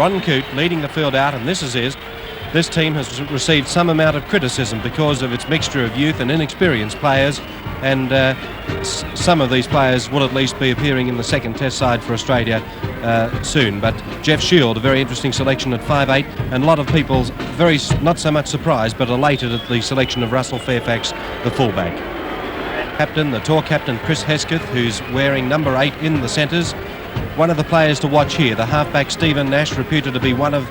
Ron Coote leading the field out, and this is his. This team has received some amount of criticism because of its mixture of youth and inexperienced players, and some of these players will at least be appearing in the second test side for Australia soon. But Jeff Shield, a very interesting selection at 5'8", and a lot of people very not so much surprised but elated at the selection of Russell Fairfax, the fullback. Captain, the tour captain Chris Hesketh, who's wearing number 8 in the centres. One of the players to watch here, the halfback Stephen Nash, reputed to be one of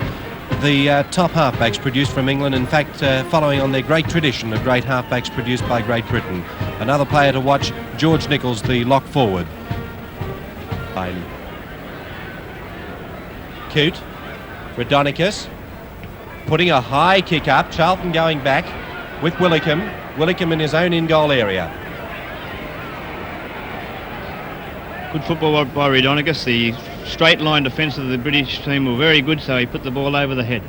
the top halfbacks produced from England, in fact following on their great tradition of great halfbacks produced by Great Britain. Another player to watch, George Nichols, the lock forward. Coote, Rhodonicus, putting a high kick up, Charlton going back with Willicombe in his own in-goal area. Good football by Rhodonicus. The straight line defence of the British team were very good, so he put the ball over the head.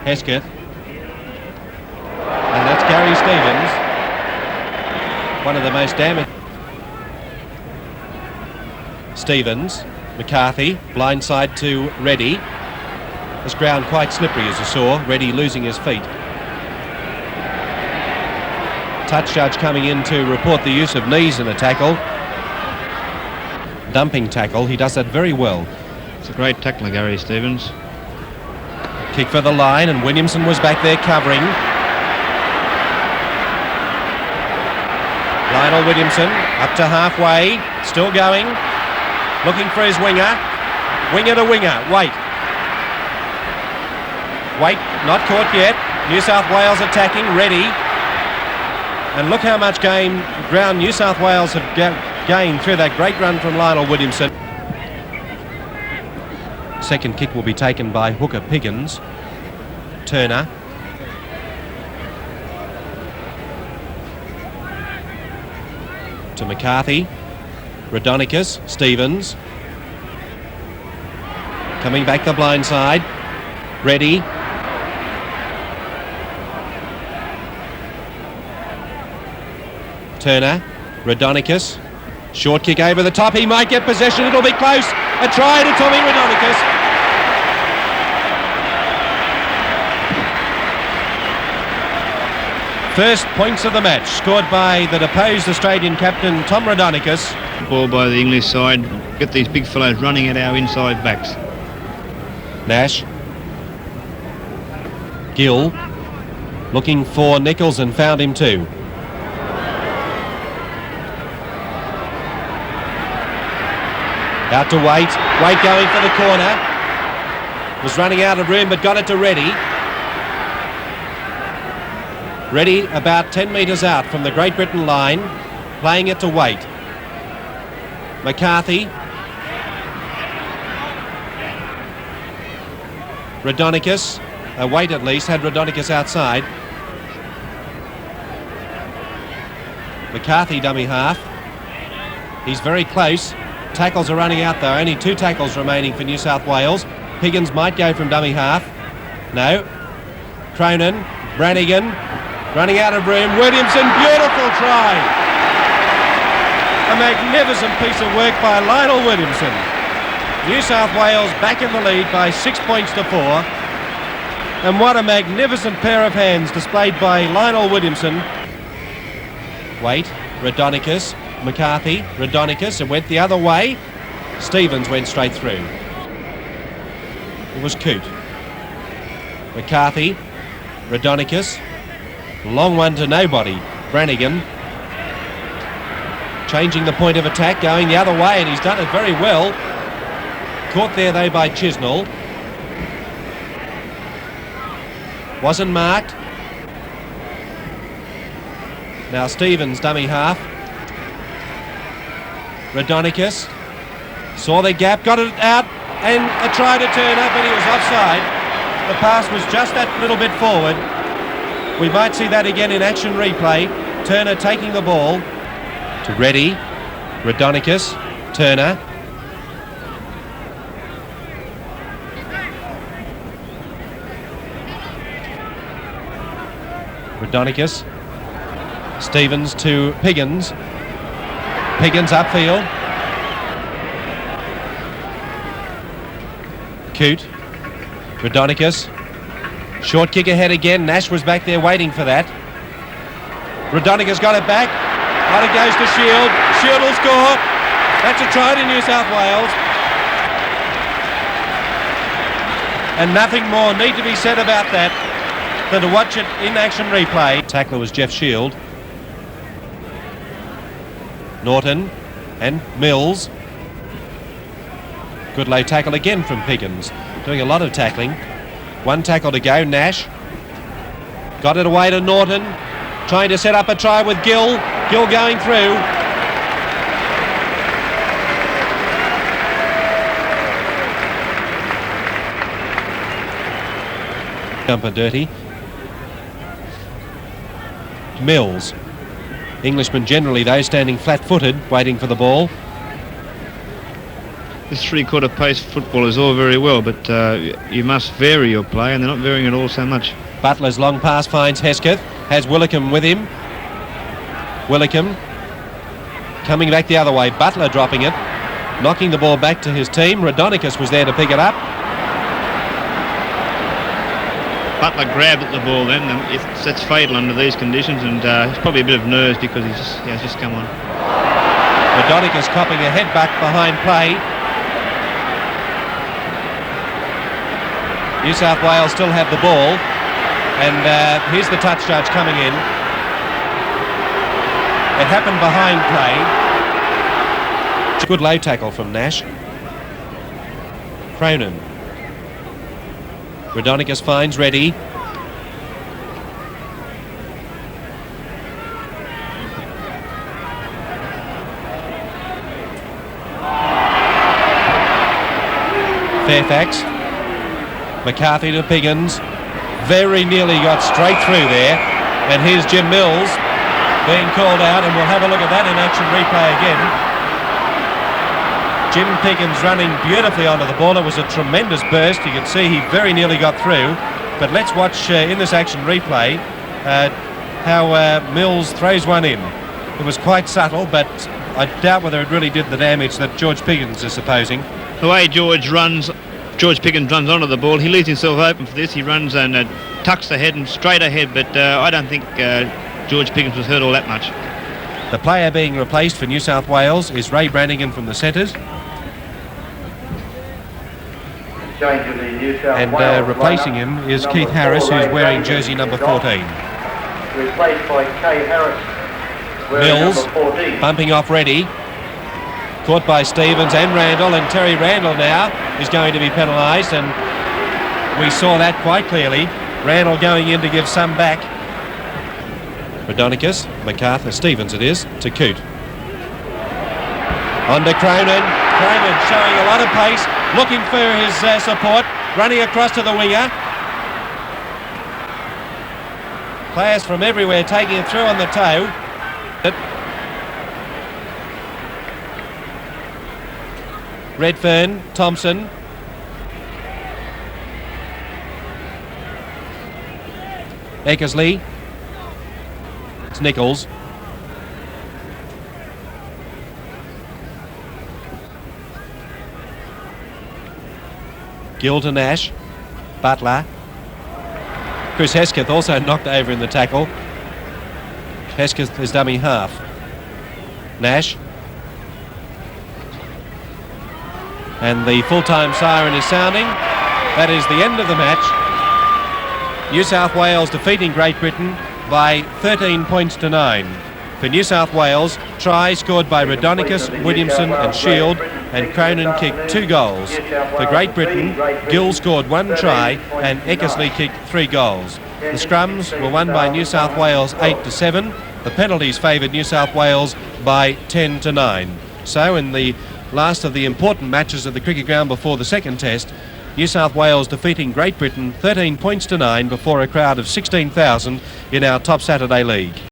Hesketh. And that's Gary Stevens. One of the most damaged. Stevens, McCarthy, blindside to Reddy. This ground quite slippery as you saw, Reddy losing his feet. Touch judge coming in to report the use of knees in a tackle. Dumping tackle, he does that very well. It's a great tackler, Gary Stevens. Kick for the line, and Williamson was back there covering. Lionel Williamson up to halfway, still going, looking for his winger. Winger to winger, Waite, not caught yet. New South Wales attacking, ready. And look how much ground New South Wales have gained through that great run from Lionel Williamson. Second kick will be taken by hooker Piggins. Turner. To McCarthy. Rhodonicus. Stevens. Coming back the blind side. Ready. Turner. Rhodonicus. Short kick over the top. He might get possession. It'll be close. A try to Tommy Rhodonicus. First points of the match scored by the deposed Australian captain Tom Rhodonicus. Ball by the English side. Get these big fellows running at our inside backs. Nash. Gill. Looking for Nichols and found him too. Out to Waite. Waite going for the corner. Was running out of room but got it to Reddy. Reddy about 10 metres out from the Great Britain line. Playing it to Waite. McCarthy. Rhodonicus. Waite at least had Rhodonicus outside. McCarthy dummy half. He's very close. Tackles are running out though, only 2 tackles remaining for New South Wales. Higgins might go from dummy half. No. Cronin, Brannigan, running out of room. Williamson, beautiful try. A magnificent piece of work by Lionel Williamson. New South Wales back in the lead by 6 points to 4. And what a magnificent pair of hands displayed by Lionel Williamson. Waite, Rhodonicus, McCarthy, Rhodonicus, and went the other way. Stevens went straight through. It was Coote. McCarthy, Rhodonicus, long one to nobody. Brannigan, changing the point of attack, going the other way, and he's done it very well. Caught there though by Chisnell. Wasn't marked. Now Stevens, dummy half. Rhodonicus saw the gap, got it out, and a try to Turner, but he was offside. The pass was just that little bit forward. We might see that again in action replay. Turner taking the ball to Reddy, Rhodonicus, Turner. Rhodonicus, Stevens to Piggins. Piggins upfield. Coote. Rodonicus. Short kick ahead again. Nash was back there waiting for that. Rodonicus got it back. Out it goes to Shield. Shield will score. That's a try to New South Wales. And nothing more need to be said about that than to watch it in action replay. Tackler was Jeff Shield. Norton and Mills. Good low tackle again from Piggins. Doing a lot of tackling. One tackle to go. Nash got it away to Norton. Trying to set up a try with Gill. Gill going through. Jumper dirty. Mills. Englishmen generally though standing flat-footed waiting for the ball. This three-quarter pace football is all very well, but you must vary your play, and they're not varying it all so much. Butler's long pass finds Hesketh. Has Willicombe with him. Willicombe coming back the other way. Butler dropping it. Knocking the ball back to his team. Rodonicus was there to pick it up. Butler grabbed at the ball then, and that's fatal under these conditions, and it's probably a bit of nerves because he has just come on. Rodonicus copping a headbutt behind play. New South Wales still have the ball, and here's the touch judge coming in. It happened behind play. Good low tackle from Nash. Cronin. Rodonicus finds Reddy. Fairfax. McCarthy to Piggins. Very nearly got straight through there. And here's Jim Mills being called out, and we'll have a look at that in action replay again. Jim Piggins running beautifully onto the ball. It was a tremendous burst. You can see he very nearly got through. But let's watch in this action replay how Mills throws one in. It was quite subtle, but I doubt whether it really did the damage that George Piggins is supposing. The way George Piggins runs onto the ball, he leaves himself open for this. He runs and tucks the head and straight ahead, but I don't think George Piggins was hurt all that much. The player being replaced for New South Wales is Ray Brannigan from the centres. And replacing him is Keith Harris, who's wearing jersey number 14. Replaced by Kay Harris. Mills bumping off Reddy. Caught by Stevens and Randall, and Terry Randall now is going to be penalised, and we saw that quite clearly. Randall going in to give some back. Rodonicus, MacArthur, Stevens it is, to Coote. On to Cronin. Cronin showing a lot of pace, looking for his support, running across to the winger. Players from everywhere taking it through on the toe. Redfern, Thompson. Eckersley. It's Nichols. Gill to Nash. Butler. Chris Hesketh also knocked over in the tackle. Hesketh is dummy half. Nash. And the full-time siren is sounding. That is the end of the match. New South Wales defeating Great Britain by 13 points to 9. For New South Wales, try scored by Rodonicus, Williamson and Shield, and Cronin kicked 2 goals. For Great Britain, Gill scored 1 try and Eckersley kicked 3 goals. The scrums were won by New South Wales 8-7. The penalties favoured New South Wales by 10-9. So in the last of the important matches at the cricket ground before the second test, New South Wales defeating Great Britain 13 points to 9 before a crowd of 16,000 in our Top Saturday League.